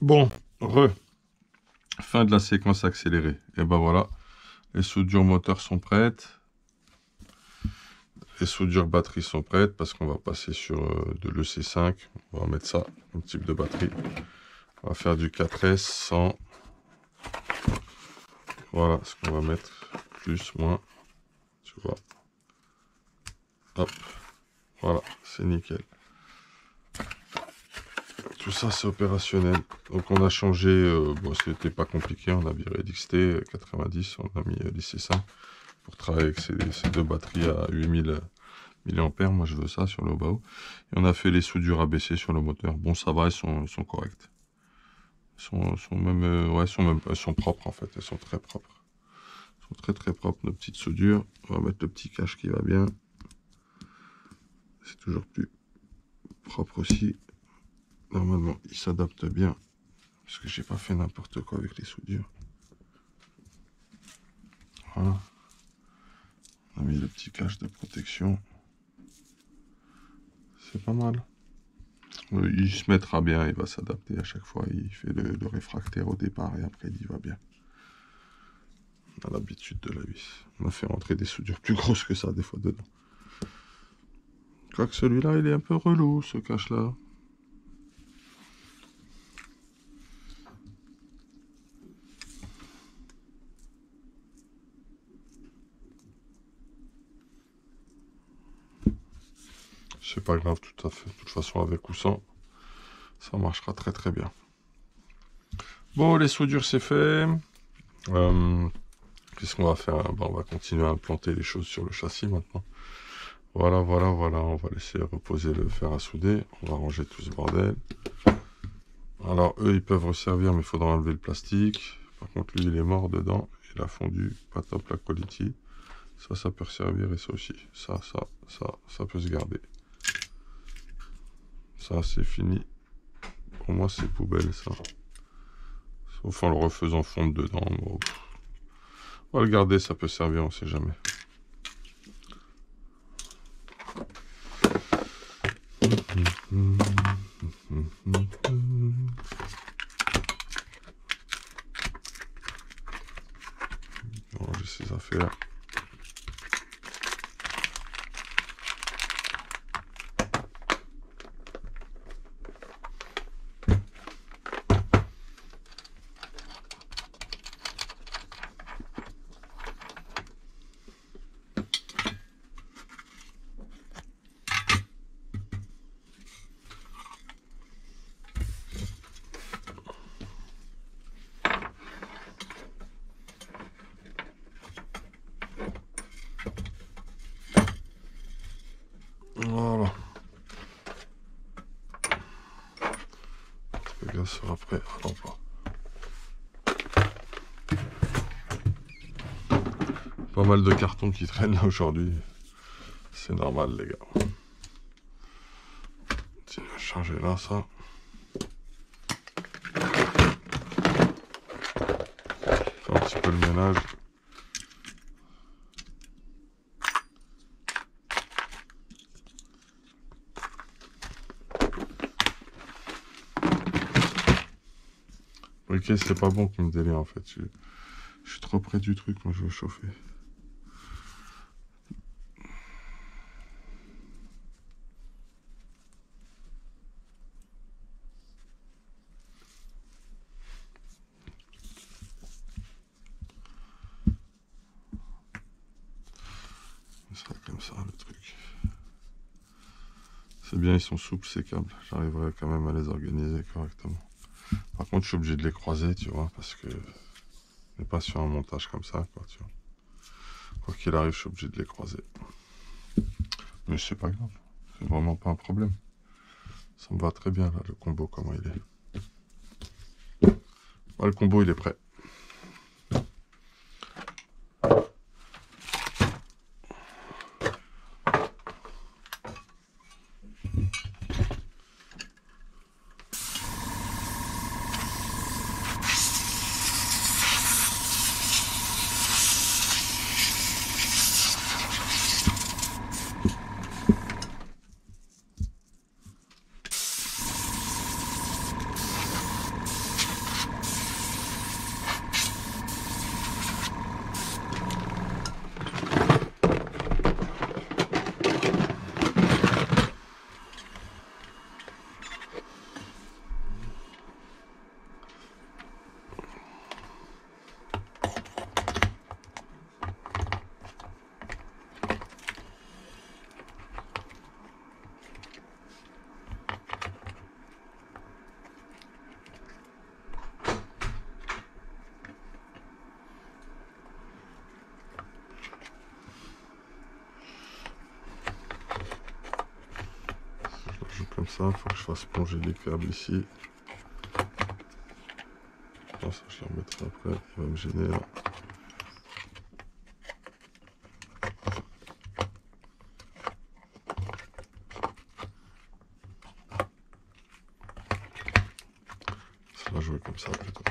Bon, fin de la séquence accélérée. Et ben voilà, les soudures moteurs sont prêtes. Les soudures batterie sont prêtes parce qu'on va passer sur de l'EC5. On va mettre ça, un type de batterie. On va faire du 4S, 100. Voilà ce qu'on va mettre. Plus, moins. Tu vois. Hop. Voilà, c'est nickel. Tout ça, c'est opérationnel. Donc, on a changé. Bon, c'était pas compliqué. On a viré l'XT 90. On a mis l'IC5 pour travailler avec ces deux batteries à 8000 mAh. Moi, je veux ça sur le Bao. Et on a fait les soudures ABC sur le moteur. Bon, ça va, elles sont correctes. Elles sont même, ouais, elles sont propres en fait. Elles sont très propres. Elles sont très propres, nos petites soudures. On va mettre le petit cache qui va bien. C'est toujours plus propre aussi. Normalement, il s'adapte bien. Parce que j'ai pas fait n'importe quoi avec les soudures. Voilà. On a mis le petit cache de protection. C'est pas mal. Il se mettra bien, il va s'adapter à chaque fois. Il fait le réfractaire au départ et après il y va bien. On a l'habitude de la vis. On a fait rentrer des soudures plus grosses que ça des fois dedans. Quoique celui-là, il est un peu relou, ce cache-là. C'est pas grave, tout à fait. De toute façon, avec ou sans, ça marchera très bien. Bon, les soudures, c'est fait. Qu'est-ce qu'on va faire? On va continuer à implanter les choses sur le châssis maintenant. Voilà. On va laisser reposer le fer à souder. On va ranger tout ce bordel. Alors, eux, ils peuvent resservir, mais il faudra enlever le plastique. Par contre, lui, il est mort dedans. Il a fondu. Pas top la quality. Ça peut resservir et ça aussi. Ça peut se garder. Ça, c'est fini. Pour moi, c'est poubelle, ça. Sauf en le refaisant fondre dedans. Bon. On va le garder, ça peut servir, on sait jamais. On va ranger ces affaires. Voilà. Le gaz sera prêt à l'emploi. Pas mal de cartons qui traînent là aujourd'hui. C'est normal, les gars. Tiens, charger là, ça. Faire un petit peu le ménage. Ok, c'est pas bon comme délire en fait. Je suis trop près du truc, moi je veux chauffer. Ce sera comme ça le truc. C'est bien, ils sont souples ces câbles. J'arriverai quand même à les organiser correctement. Par contre, je suis obligé de les croiser, tu vois, parce que on n'est pas sur un montage comme ça, quoi, tu vois. Quoi qu'il arrive, je suis obligé de les croiser. Mais c'est pas grave, c'est vraiment pas un problème. Ça me va très bien, là, le combo, comment il est. Voilà, le combo, il est prêt. comme ça. Il faut que je fasse plonger les câbles ici. Ah, ça, je les remettrai après. Il va me gêner là. Ça va jouer comme ça plutôt.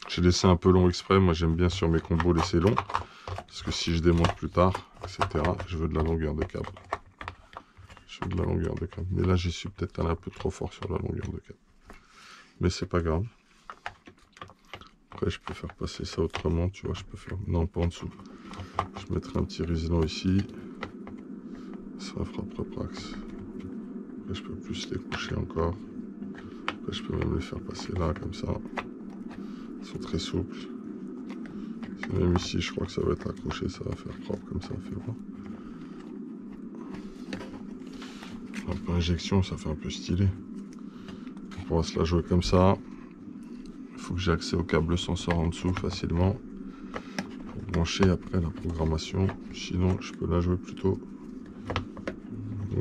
J'ai laissé un peu long exprès. Moi, j'aime bien sur mes combos laisser long. Parce que si je démonte plus tard, etc., je veux de la longueur de câble. Je veux de la longueur de câble. Mais là, j'y suis peut-être allé un peu trop fort sur la longueur de câble. Mais c'est pas grave. Après, je peux faire passer ça autrement. Tu vois, je peux faire... Non, pas en dessous. Je mettrai un petit riselant ici. Ça fera propre axe. Après, je peux plus les coucher encore. Après, je peux même les faire passer là, comme ça. Ils sont très souples. Même ici, je crois que ça va être accroché, ça va faire propre comme ça, fait voir. Un peu injection, ça fait un peu stylé. On pourra se la jouer comme ça. Il faut que j'ai accès au câble sensor en dessous facilement pour brancher après la programmation. Sinon, je peux la jouer plutôt.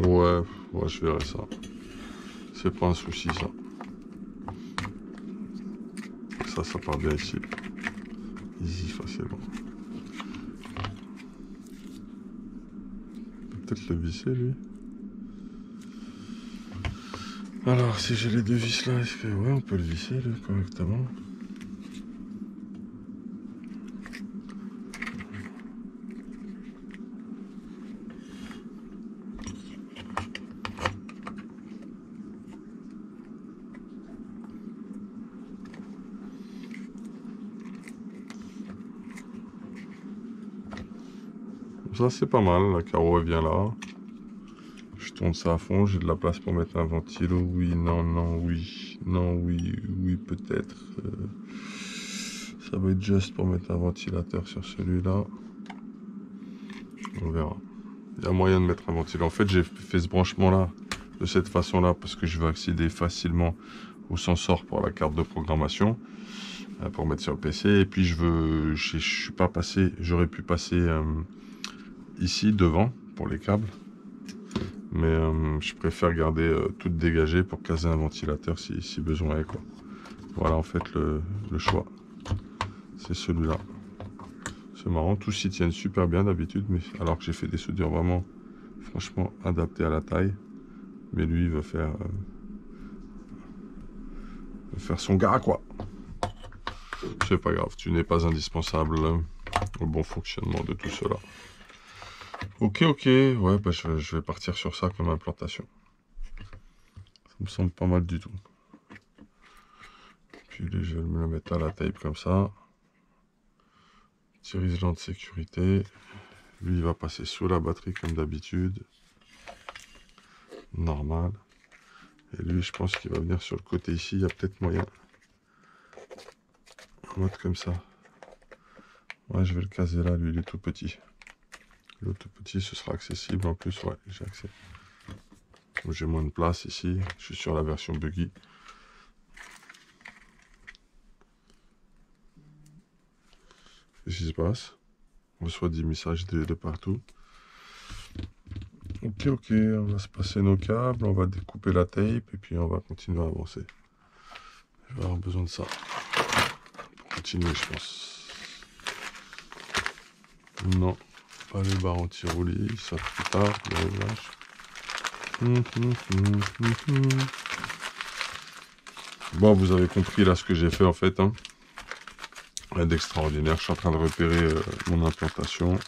Ouais, je verrai ça. C'est pas un souci ça. Ça part bien ici. Easy facilement. Peut-être le visser lui. Alors si j'ai les deux vis là, est-ce que ouais on peut le visser là, correctement. Ça c'est pas mal, la carreau elle vient là. Je tourne ça à fond, j'ai de la place pour mettre un ventilo. Oui, non, non, oui. Non, oui, oui, peut-être. Ça va être juste pour mettre un ventilateur sur celui-là. On verra. Il y a moyen de mettre un ventilateur. En fait, j'ai fait ce branchement-là de cette façon-là parce que je veux accéder facilement au sensor pour la carte de programmation pour mettre sur le PC. Et puis, je suis pas passé. J'aurais pu passer ici devant pour les câbles. Mais je préfère garder tout dégagé pour caser un ventilateur si besoin est, quoi. Voilà en fait le choix. C'est celui-là. C'est marrant, tous s'y tiennent super bien d'habitude, mais alors que j'ai fait des soudures vraiment franchement adaptées à la taille. Mais lui il va faire son gars quoi. C'est pas grave, tu n'es pas indispensable au bon fonctionnement de tout cela. Ok, ouais, bah, je vais partir sur ça comme implantation. Ça me semble pas mal du tout. Puis je vais me le mettre à la tape comme ça. Petit riselant de sécurité. Lui, il va passer sous la batterie comme d'habitude. Normal. Et lui, je pense qu'il va venir sur le côté ici. Il y a peut-être moyen. En mode comme ça. Ouais, je vais le caser là. Lui, il est tout petit. Le tout petit, ce sera accessible. En plus, ouais, j'ai accès. J'ai moins de place ici. Je suis sur la version buggy. Qu'est-ce qui se passe? On reçoit des messages de partout. Ok, on va se passer nos câbles, on va découper la tape et puis on va continuer à avancer. Je vais avoir besoin de ça pour continuer, je pense. Non, pas les barres anti-roulis, ça plus tard, le réglage. Bon, vous avez compris là ce que j'ai fait en fait. Hein. Rien d'extraordinaire, je suis en train de repérer mon implantation.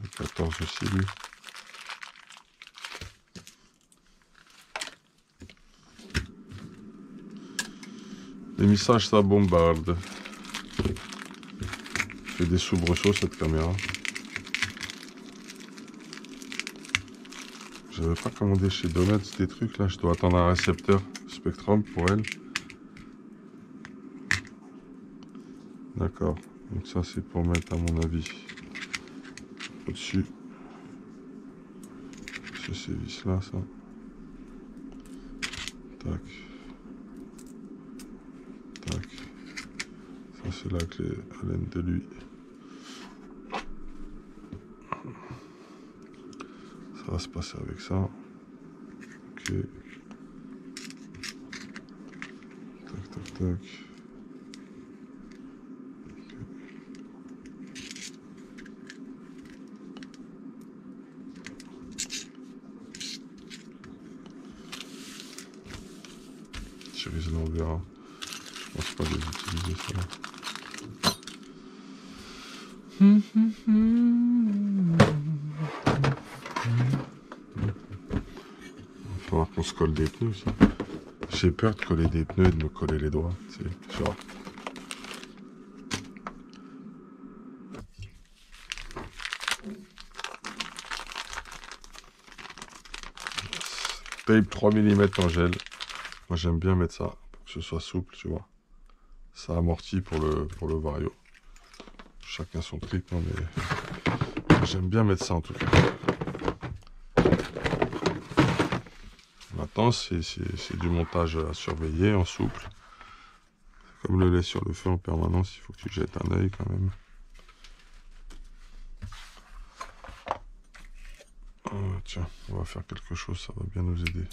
Le 14 aussi, lui. Les messages, ça bombarde. Fait des soubresauts cette caméra. J'avais pas commandé chez Donuts des trucs là, je dois attendre un récepteur Spectrum pour elle. D'accord, donc ça c'est pour mettre à mon avis au-dessus. brancher ces vis là, ça. Tac. Tac. Ça c'est la clé Allen de lui. Ça va se passer avec ça. Ok. Tac, tac, tac. Là, on verra. Je pense pas les utiliser ça là. Il va falloir qu'on se colle des pneus aussi. J'ai peur de coller des pneus et de me coller les doigts. C'est genre. Tape 3 mm en gel. Moi j'aime bien mettre ça pour que ce soit souple, tu vois. Ça amortit pour le vario. Chacun son truc, non mais j'aime bien mettre ça en tout cas. Maintenant c'est du montage à surveiller en souple. Comme le lait sur le feu en permanence, il faut que tu jettes un œil quand même. Tiens, on va faire quelque chose, ça va bien nous aider.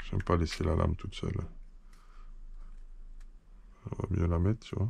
J'aime pas laisser la lame toute seule. On va mieux la mettre, tu vois.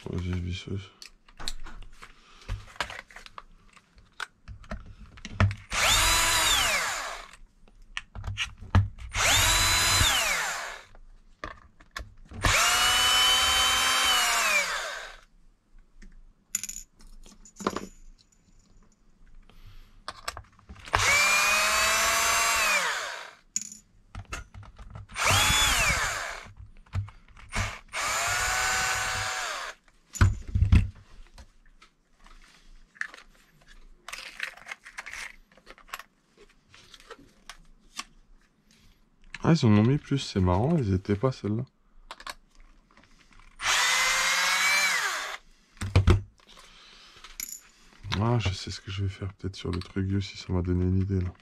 Vas-y, visseuse. Ah, ils en ont mis plus, c'est marrant, ils étaient pas celles-là. Ah, je sais ce que je vais faire peut-être sur le truc aussi, ça m'a donné une idée là.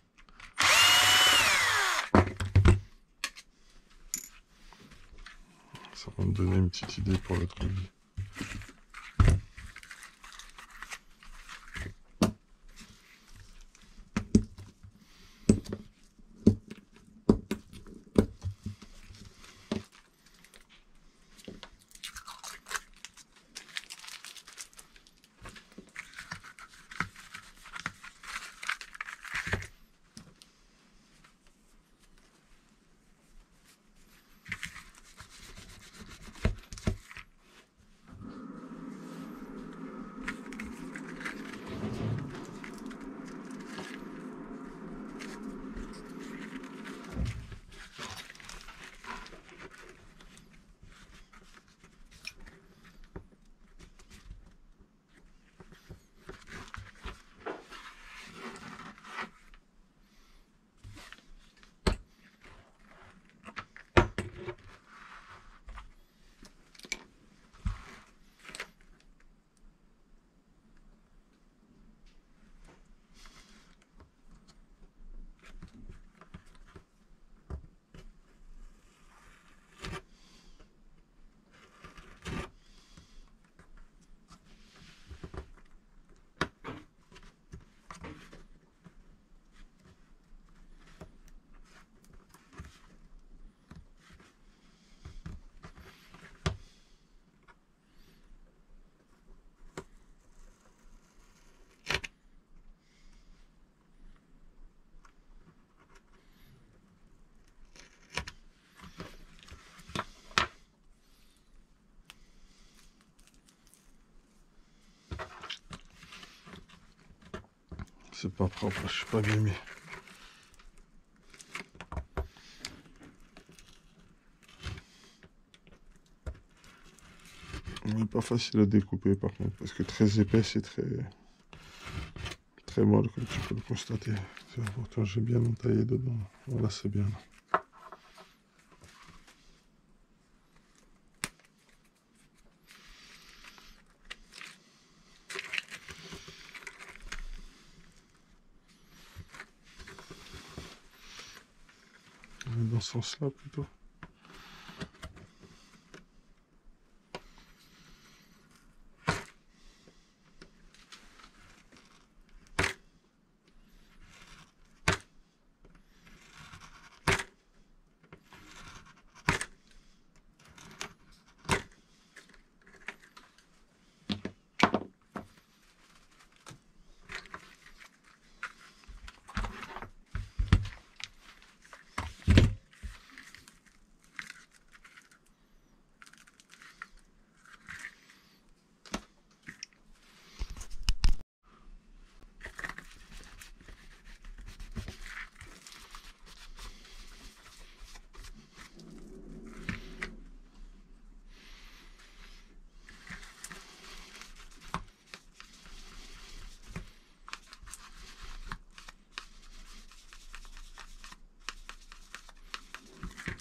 Ça va me donner une petite idée pour le truc. c'est pas propre, je suis pas bien mis. Mais pas facile à découper par contre, parce que très épais et très molle comme tu peux le constater. Pourtant j'ai bien entaillé dedans. Voilà, c'est bien. Dans ce sens-là plutôt.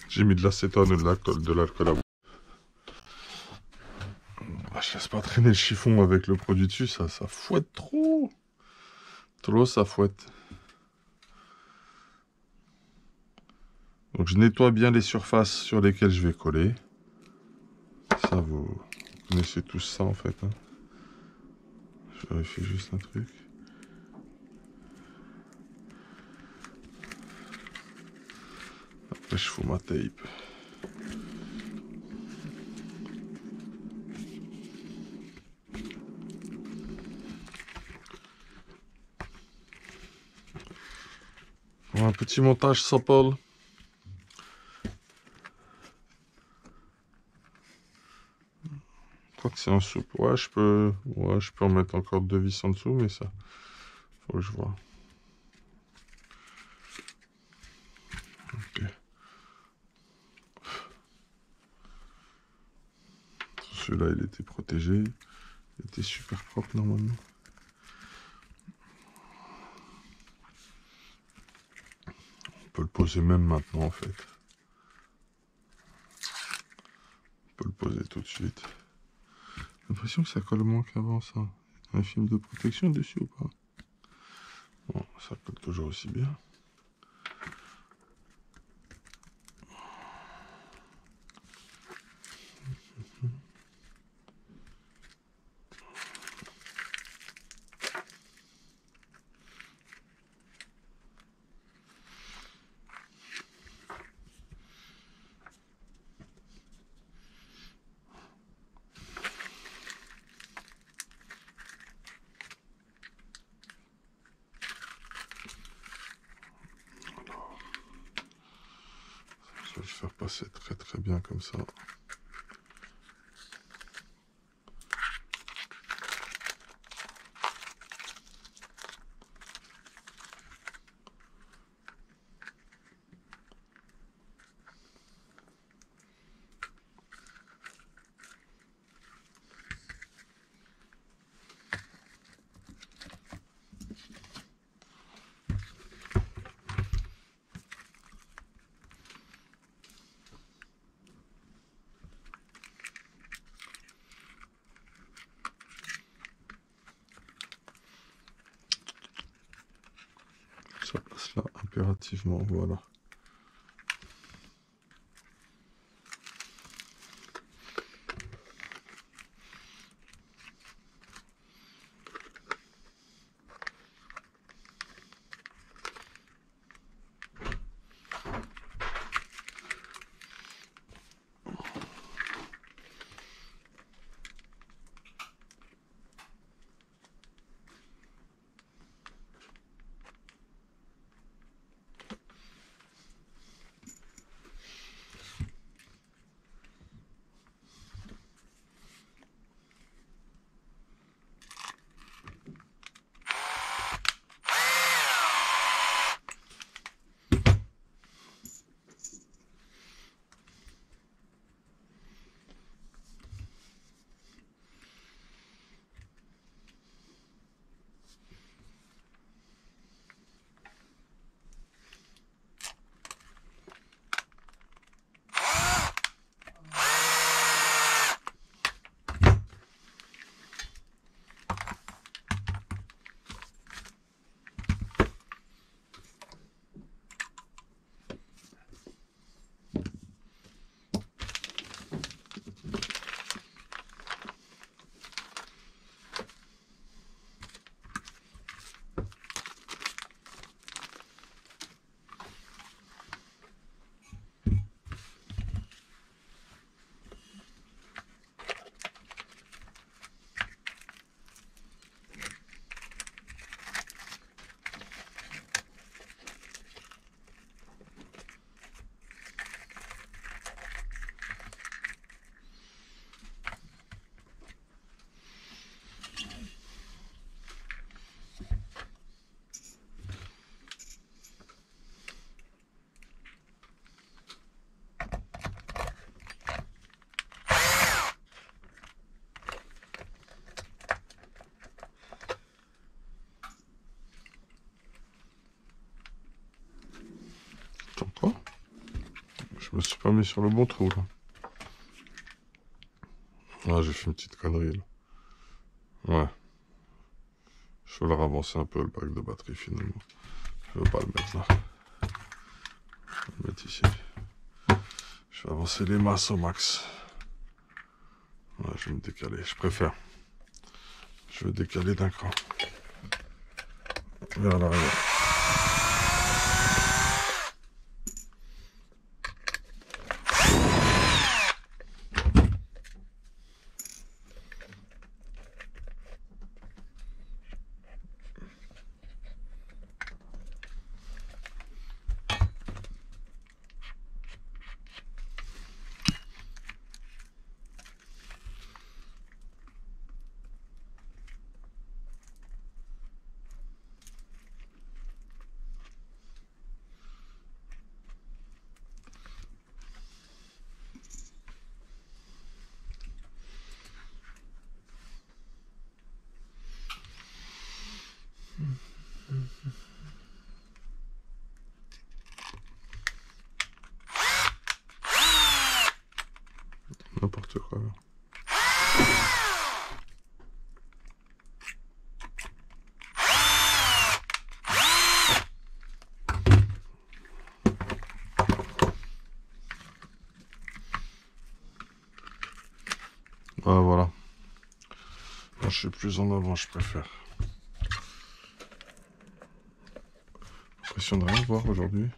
J'ai mis de l'acétone ou de l'alcool à bois. Ah, je laisse pas traîner le chiffon avec le produit dessus, ça fouette trop. Trop, ça fouette. Donc je nettoie bien les surfaces sur lesquelles je vais coller. Ça, vous connaissez tous ça en fait. Hein. Je vérifie juste un truc. Après je fous ma tape. Pour un petit montage simple. Je crois que c'est en soupe. Ouais, je peux en mettre encore 2 vis en dessous, mais ça, faut que je vois. Ok. Celui-là, il était protégé. Il était super propre normalement. On peut le poser même maintenant en fait. On peut le poser tout de suite. J'ai l'impression que ça colle moins qu'avant ça. Un film de protection dessus ou pas? Bon, ça colle toujours aussi bien. Je vais le faire passer très très bien comme ça. Ça passe là impérativement, voilà. Je me suis pas mis sur le bon trou là. Ah, j'ai fait une petite connerie là. Ouais. Je vais le ravancer un peu le pack de batterie finalement. Je vais pas le mettre là. Je vais le mettre ici. Je vais avancer les masses au max. Ouais, je vais me décaler, je préfère. Je vais décaler d'un cran. Vers l'arrière. N'importe quoi. Ah, voilà. Moi, je suis plus en avant, je préfère. Impression de rien voir aujourd'hui.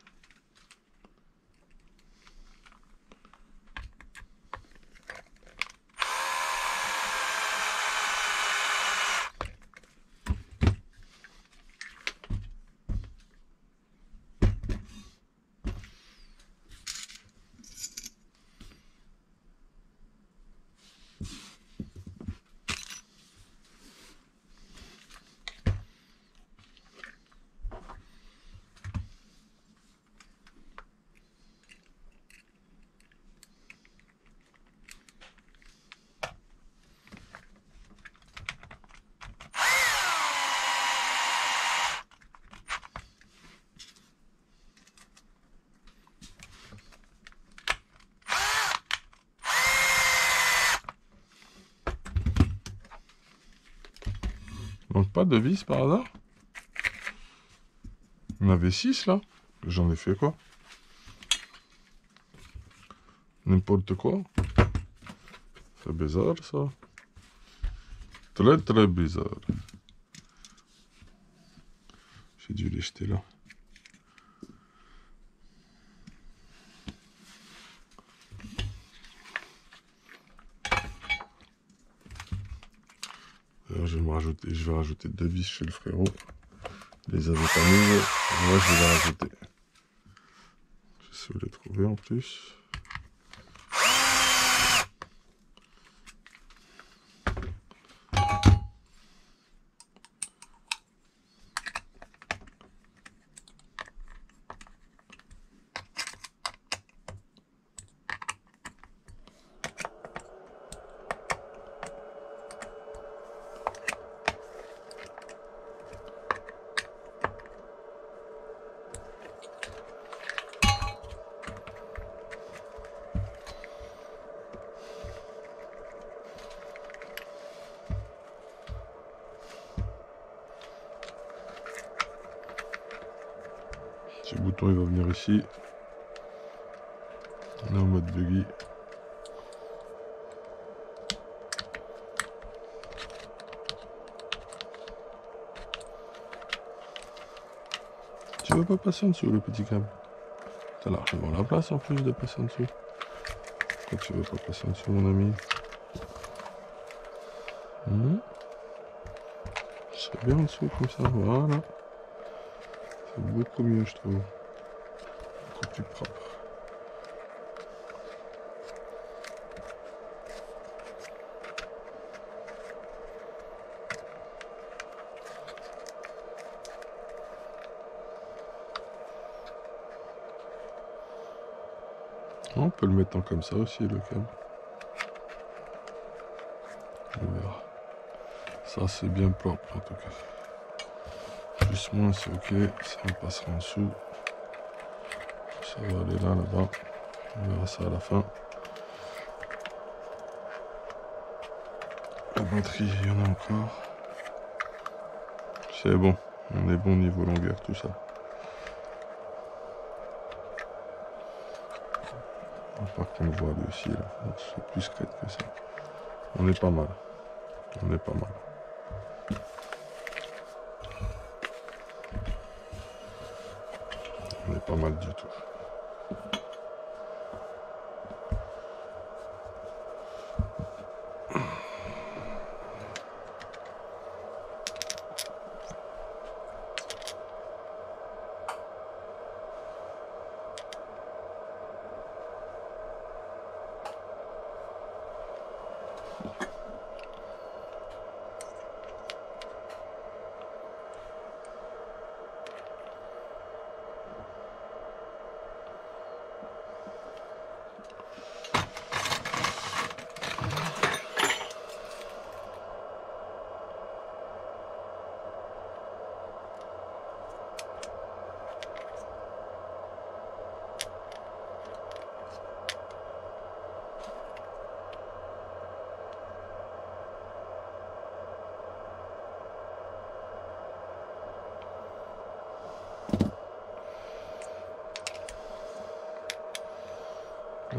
Donc pas de vis par hasard? On avait 6 là. J'en ai fait quoi? N'importe quoi. C'est bizarre ça. Très très bizarre. J'ai dû les jeter là. Alors, je vais rajouter 2 vis chez le frérot. Je les avais pas mis. Moi je vais les rajouter. J'essaie de les trouver en plus. Ce bouton il va venir ici. On est en mode buggy. Tu veux pas passer en dessous le petit câble? T'as largement la place en plus de passer en dessous. Pourquoi tu veux pas passer en dessous mon ami? Je serais bien en dessous comme ça, voilà. C'est beaucoup mieux je trouve. Beaucoup plus propre. On peut le mettre en comme ça aussi le câble. On verra. Ça c'est bien propre en tout cas. Plus moins c'est ok, ça on passera en dessous. Ça va aller là, là-bas. On verra ça à la fin. La batterie, il y en a encore. C'est bon, on est bon niveau longueur, tout ça. Par contre, on voit lui aussi, là. C'est plus crête que ça. On est pas mal. On est pas mal. On est pas mal du tout.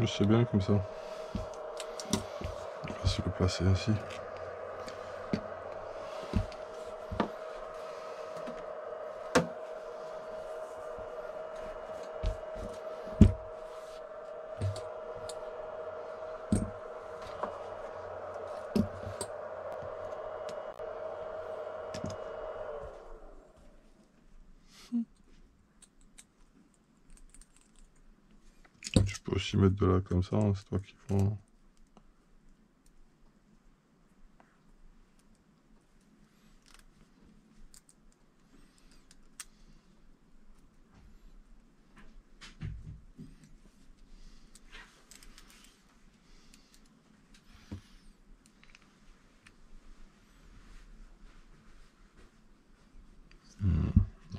C'est bien comme ça. On va se le placer ainsi. Tu peux aussi mettre de là comme ça, hein, c'est toi qui vois.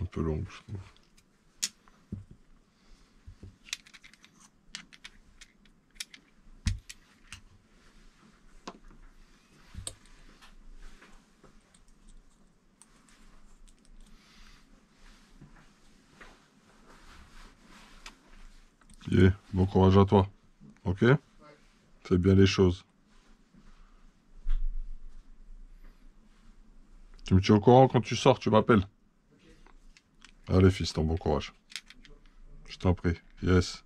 Un peu long, je trouve. Yeah, bon courage à toi. Ok? Fais bien les choses. Tu me tiens au courant quand tu sors, tu m'appelles. Allez, fiston, bon courage. Je t'en prie. Yes.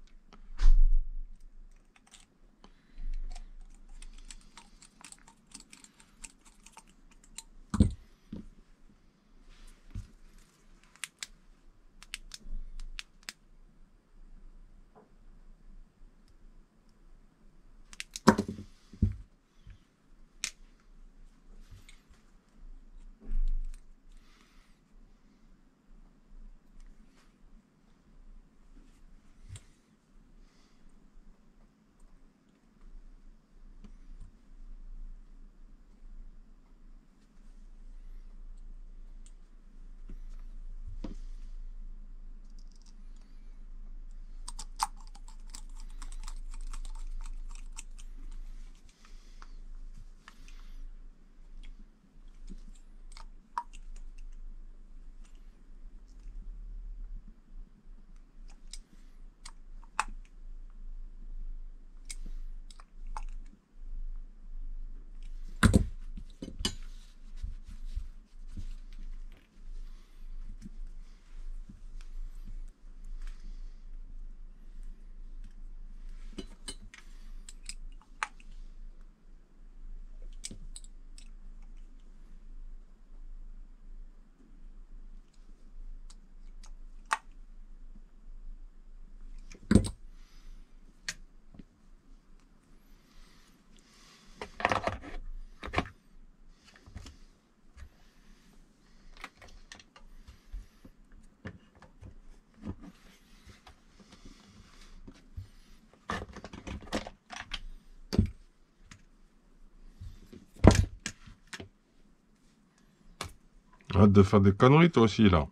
Arrête de faire des conneries, toi aussi, là.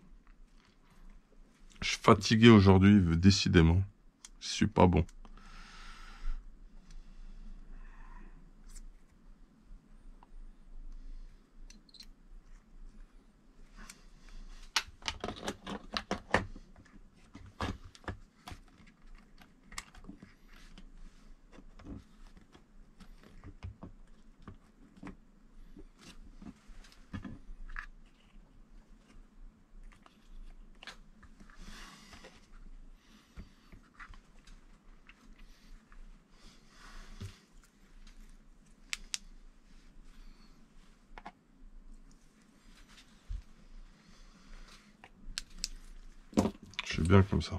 Je suis fatigué aujourd'hui, décidément. Je suis pas bon. bien comme ça.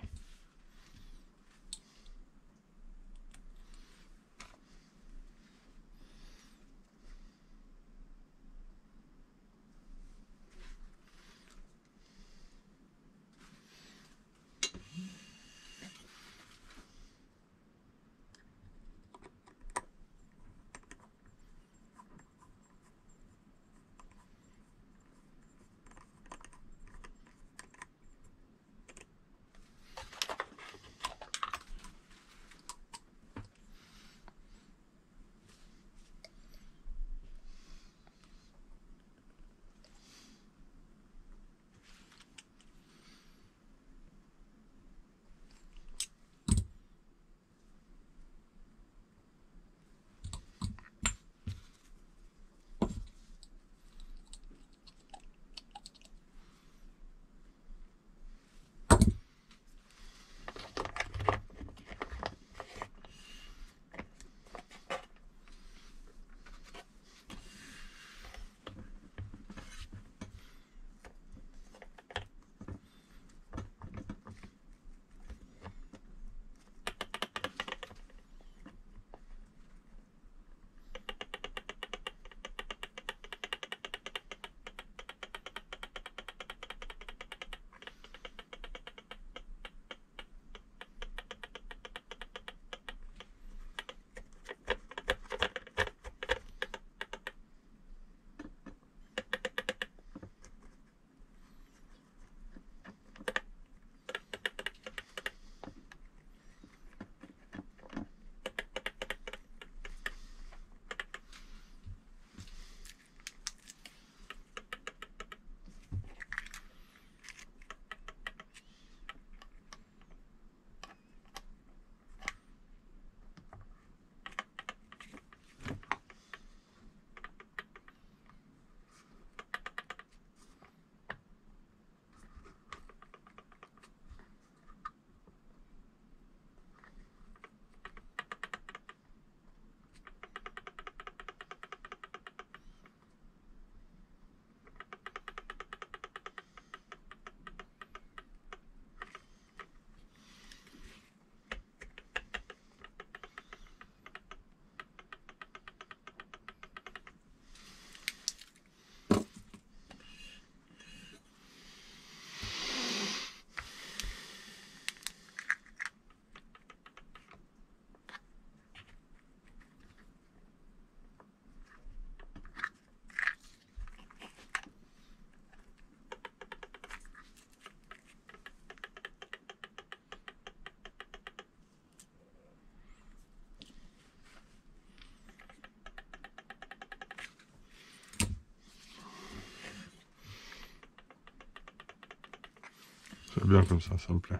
C'est bien comme ça me plaît.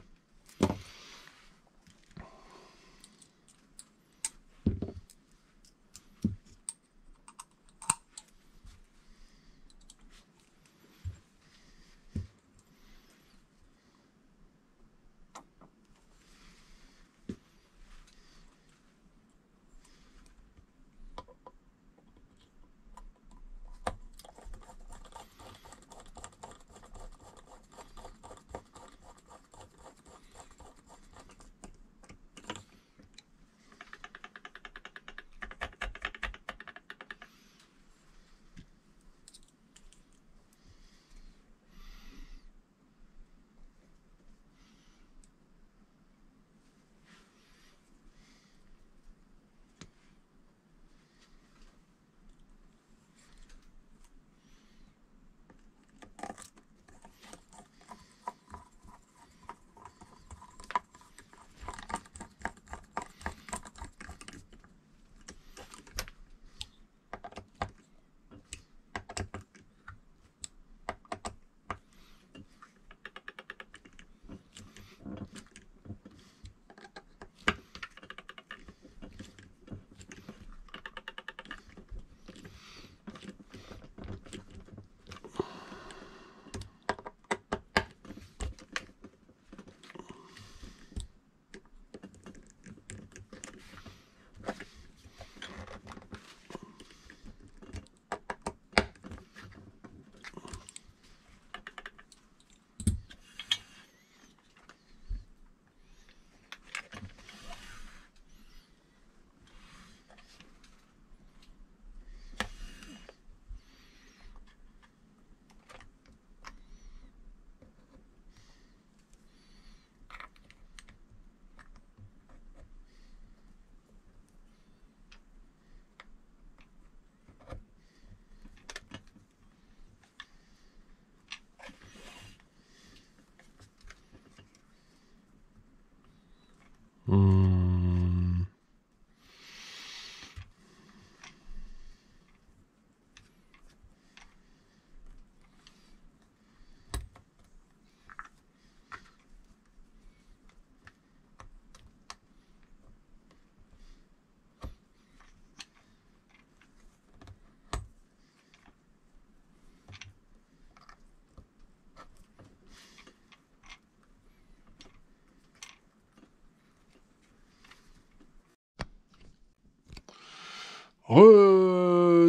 Hum.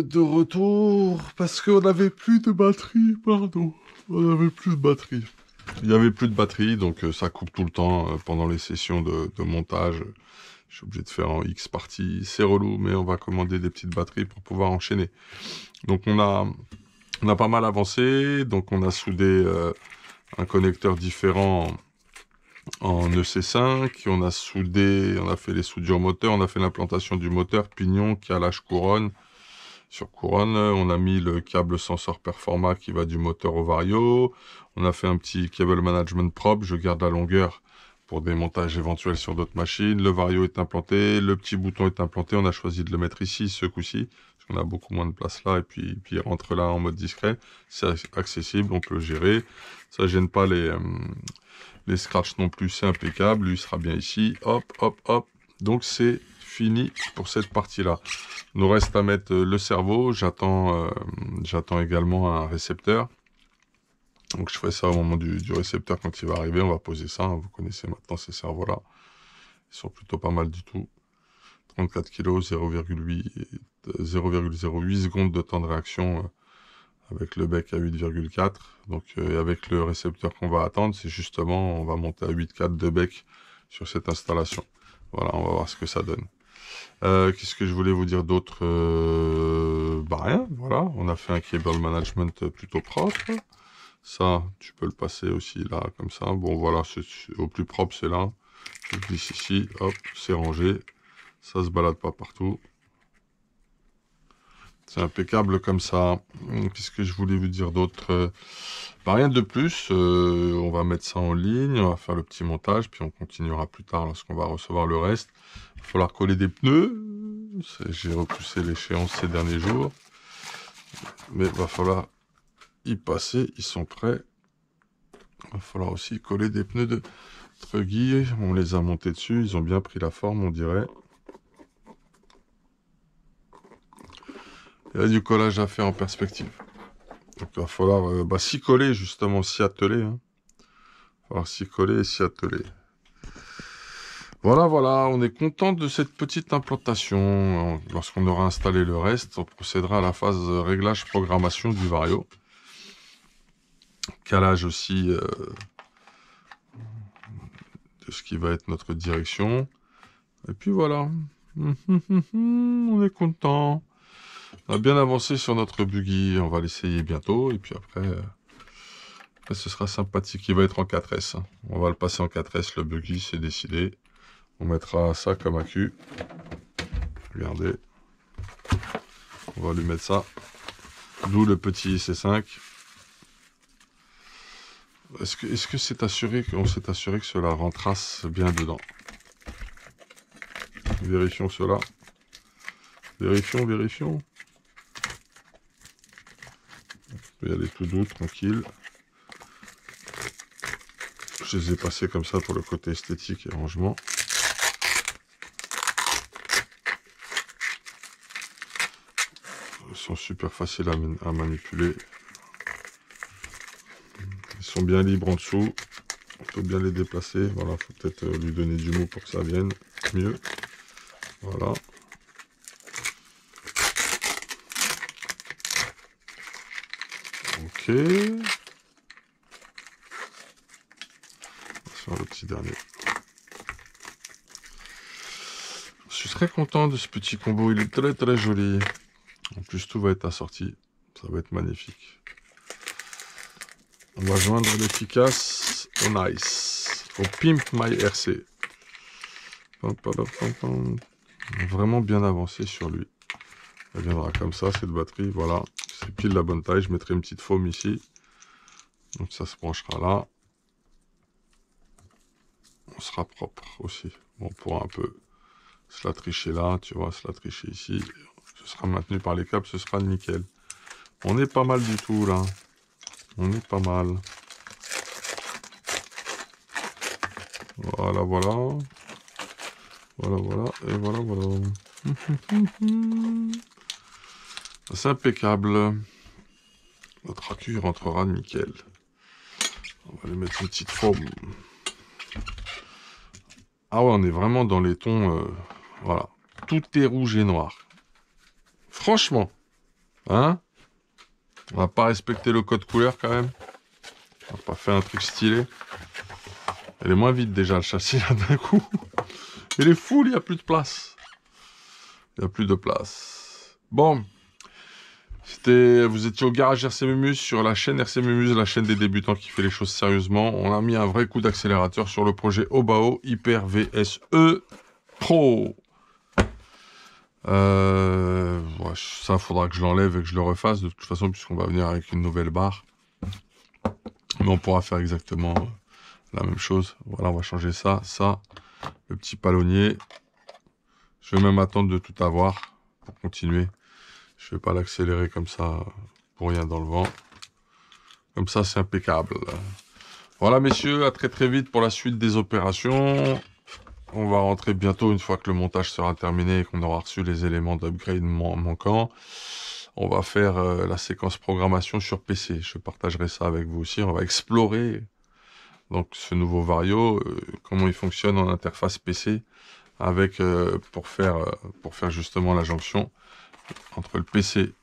De retour, parce qu'on n'avait plus de batterie, pardon. On n'avait plus de batterie. Il n'y avait plus de batterie, donc ça coupe tout le temps pendant les sessions de montage. Je suis obligé de faire en X partie. C'est relou, mais on va commander des petites batteries pour pouvoir enchaîner. Donc on a pas mal avancé. Donc on a soudé un connecteur différent en EC5. On a fait les soudures moteur. On a fait l'implantation du moteur, pignon, calage couronne. Sur couronne, on a mis le câble sensor Performa qui va du moteur au vario. On a fait un petit cable management propre. Je garde la longueur pour des montages éventuels sur d'autres machines. Le vario est implanté, le petit bouton est implanté. On a choisi de le mettre ici, ce coup-ci, parce qu'on a beaucoup moins de place là. Et puis il rentre là en mode discret. C'est accessible, on peut le gérer. Ça gêne pas les scratchs non plus, c'est impeccable. Lui, il sera bien ici. Hop, hop, hop. Donc c'est fini pour cette partie-là. Il nous reste à mettre le cerveau. J'attends également un récepteur. Donc je ferai ça au moment du récepteur quand il va arriver. On va poser ça. Vous connaissez maintenant ces cerveaux-là. Ils sont plutôt pas mal du tout. 34 kg, 0,08 secondes de temps de réaction avec le bec à 8,4. Donc avec le récepteur qu'on va attendre, c'est justement, on va monter à 8,4 de bec sur cette installation. Voilà, on va voir ce que ça donne. Qu'est-ce que je voulais vous dire d'autre? Bah rien, voilà. On a fait un cable management plutôt propre. Ça, tu peux le passer aussi là, comme ça. Bon, voilà, au plus propre, c'est là. Je le glisse ici, hop, c'est rangé. Ça se balade pas partout. C'est impeccable comme ça. Qu'est-ce que je voulais vous dire d'autre? Bah, rien de plus. On va mettre ça en ligne, on va faire le petit montage, puis on continuera plus tard lorsqu'on va recevoir le reste. Il va falloir coller des pneus. J'ai repoussé l'échéance ces derniers jours. Mais il va falloir y passer. Ils sont prêts. Il va falloir aussi coller des pneus de Truggy. On les a montés dessus. Ils ont bien pris la forme, on dirait. Il y a du collage à faire en perspective. Donc il va falloir s'y coller, justement, s'y atteler. Hein. Il va falloir s'y coller et s'y atteler. Voilà, voilà, on est content de cette petite implantation. Lorsqu'on aura installé le reste, on procédera à la phase réglage programmation du vario. Calage aussi de ce qui va être notre direction. Et puis voilà. On est content. On a bien avancé sur notre buggy. On va l'essayer bientôt. Et puis après, ce sera sympathique. Il va être en 4S. Hein. On va le passer en 4S. Le buggy, c'est décidé. On mettra ça comme accu. Regardez. On va lui mettre ça. D'où le petit C5. Est-ce que c'est assuré qu'on s'est assuré que cela rentrasse bien dedans? Vérifions cela. Vérifions, vérifions. On peut y aller tout doux, tranquille. Je les ai passés comme ça pour le côté esthétique et rangement. Ils sont super faciles à manipuler. Ils sont bien libres en dessous. On peut bien les déplacer. Voilà, faut peut-être lui donner du mot pour que ça vienne mieux. Voilà. Ok. Sur le petit dernier. Je suis très content de ce petit combo. Il est très très joli. En plus, tout va être assorti. Ça va être magnifique. On va joindre l'efficace au nice. Au Pimp My RC. Vraiment bien avancé sur lui. Ça viendra comme ça, cette batterie. Voilà. C'est pile la bonne taille. Je mettrai une petite forme ici. Donc ça se branchera là. sera propre aussi. Bon, on pourra un peu se la tricher là, tu vois, se la tricher ici. Ce sera maintenu par les câbles, ce sera nickel. On est pas mal du tout là. On est pas mal. Voilà, voilà. Voilà, voilà. Et voilà, voilà. C'est impeccable. Notre accu rentrera nickel. On va lui mettre une petite forme. Ah ouais, on est vraiment dans les tons... voilà. Tout est rouge et noir. Franchement. Hein? On va pas respecter le code couleur quand même. On va pas faire un truc stylé. Elle est moins vite déjà le châssis là d'un coup. Il est full, il n'y a plus de place. Il n'y a plus de place. Bon. Vous étiez au garage RC Mémuse sur la chaîne RC Mémuse, la chaîne des débutants qui fait les choses sérieusement. On a mis un vrai coup d'accélérateur sur le projet Obao Hyper VSE Pro. Ouais, ça, faudra que je l'enlève et que je le refasse de toute façon, puisqu'on va venir avec une nouvelle barre. Mais on pourra faire exactement la même chose. Voilà, on va changer ça, le petit palonnier. Je vais même attendre de tout avoir pour continuer. Je vais pas l'accélérer comme ça pour rien dans le vent. Comme ça, c'est impeccable. Voilà, messieurs, à très très vite pour la suite des opérations. On va rentrer bientôt une fois que le montage sera terminé et qu'on aura reçu les éléments d'upgrade manquants. On va faire la séquence programmation sur PC. Je partagerai ça avec vous aussi. On va explorer donc ce nouveau Vario, comment il fonctionne en interface PC avec pour faire justement la jonction entre le PC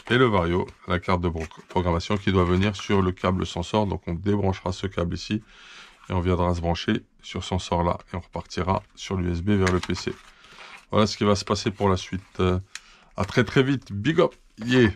et le Vario, la carte de programmation qui doit venir sur le câble sensor. Donc on débranchera ce câble ici et on viendra se brancher sur sensor là et on repartira sur l'USB vers le PC. Voilà ce qui va se passer pour la suite. À très très vite. Big up. Yeah.